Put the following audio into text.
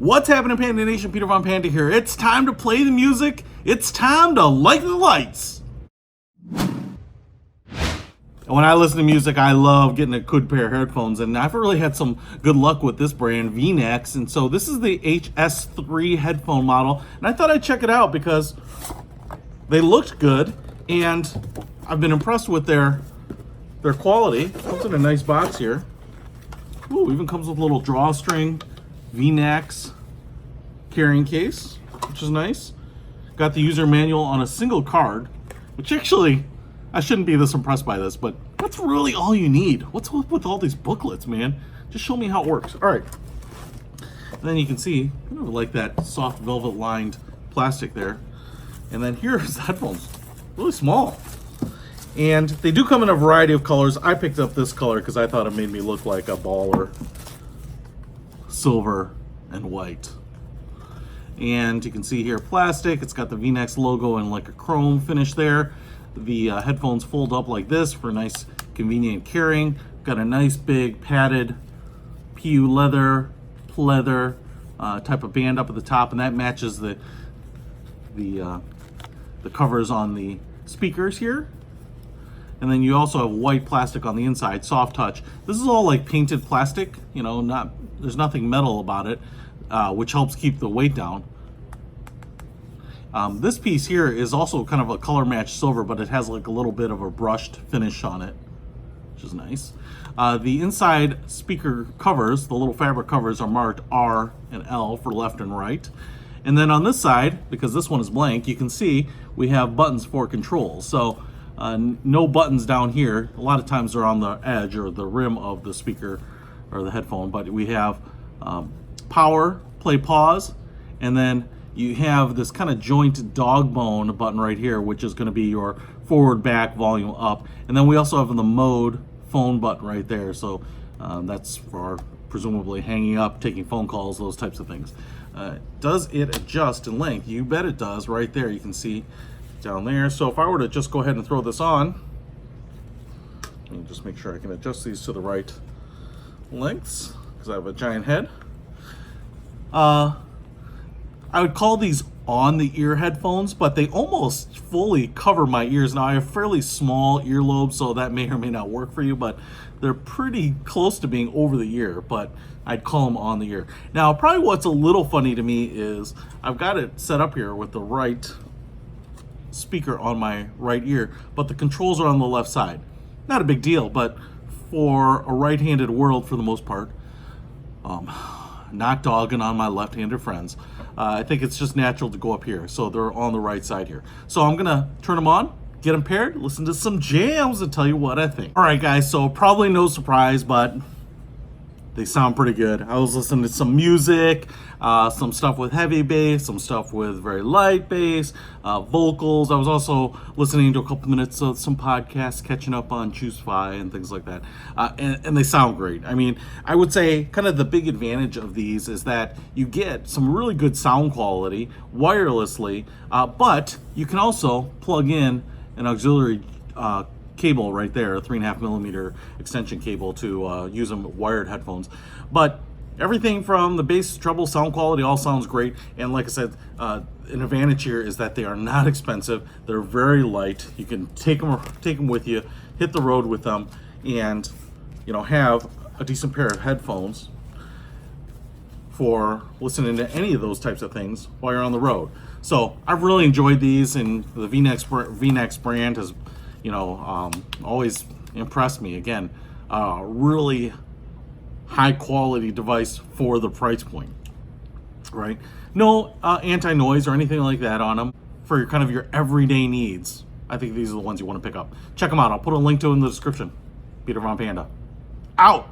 What's happening, Panda Nation? Peter Von Panda here. It's time to play the music. It's time to light the lights. And when I listen to music, I love getting a good pair of headphones, and I've really had some good luck with this brand, VEENAX. And so this is the HS3 headphone model, and I thought I'd check it out because they looked good, and I've been impressed with their quality. Comes in a nice box here. Ooh, even comes with a little drawstring VEENAX carrying case, which is nice. Got the user manual on a single card, which actually, I shouldn't be this impressed by this, but that's really all you need. What's up with all these booklets, man? Just show me how it works. All right. And then you can see, kind of like that soft velvet lined plastic there. And then here's the headphones, really small. And they do come in a variety of colors. I picked up this color because I thought it made me look like a baller. Silver and white. And you can see here plastic. It's got the VEENAX logo and like a chrome finish there. The headphones fold up like this for nice convenient carrying. Got a nice big padded PU leather type of band up at the top, and that matches the covers on the speakers here. And then you also have white plastic on the inside, soft touch. This is all like painted plastic, you know, there's nothing metal about it, which helps keep the weight down. This piece here is also kind of a color match silver, but it has like a little bit of a brushed finish on it, which is nice. The inside speaker covers, the little fabric covers, are marked R and L for left and right. And then on this side, because this one is blank, you can see we have buttons for controls. So no buttons down here. A lot of times they're on the edge or the rim of the speaker or the headphone, but we have power, play, pause, and then you have this kind of joint dog bone button right here, which is going to be your forward, back, volume up. And then we also have the mode phone button right there. So that's for presumably hanging up, taking phone calls, those types of things. Does it adjust in length? You bet it does. Right there, you can see down there. So if I were to just go ahead and throw this on, let me just make sure I can adjust these to the right lengths because I have a giant head. I would call these on the ear headphones, but they almost fully cover my ears. Now I have fairly small earlobes, so that may or may not work for you, but they're pretty close to being over the ear, but I'd call them on the ear. Now probably what's a little funny to me is I've got it set up here with the right speaker on my right ear, but the controls are on the left side. Not a big deal, but for a right-handed world, for the most part, not dogging on my left-handed friends, I think it's just natural to go up here. So they're on the right side here. So I'm gonna turn them on, get them paired, listen to some jams, and tell you what I think. All right, guys, so probably no surprise, but they sound pretty good. I was listening to some music, some stuff with heavy bass, some stuff with very light bass, vocals. I was also listening to a couple minutes of some podcasts, catching up on Choose-Fi and things like that. And they sound great. I mean, I would say kind of the big advantage of these is that you get some really good sound quality wirelessly, but you can also plug in an auxiliary cable right there, a 3.5 millimeter extension cable to use them wired headphones. But everything from the bass, treble, sound quality all sounds great. And like I said, an advantage here is that they are not expensive. They're very light. You can take them with you, hit the road with them, and have a decent pair of headphones for listening to any of those types of things while you're on the road. So I've really enjoyed these, and the VEENAX brand has always impressed me. Again, really high quality device for the price point, right? No anti-noise or anything like that on them for your everyday needs. I think these are the ones you want to pick up. Check them out. I'll put a link to them in the description. Peter Von Panda, out.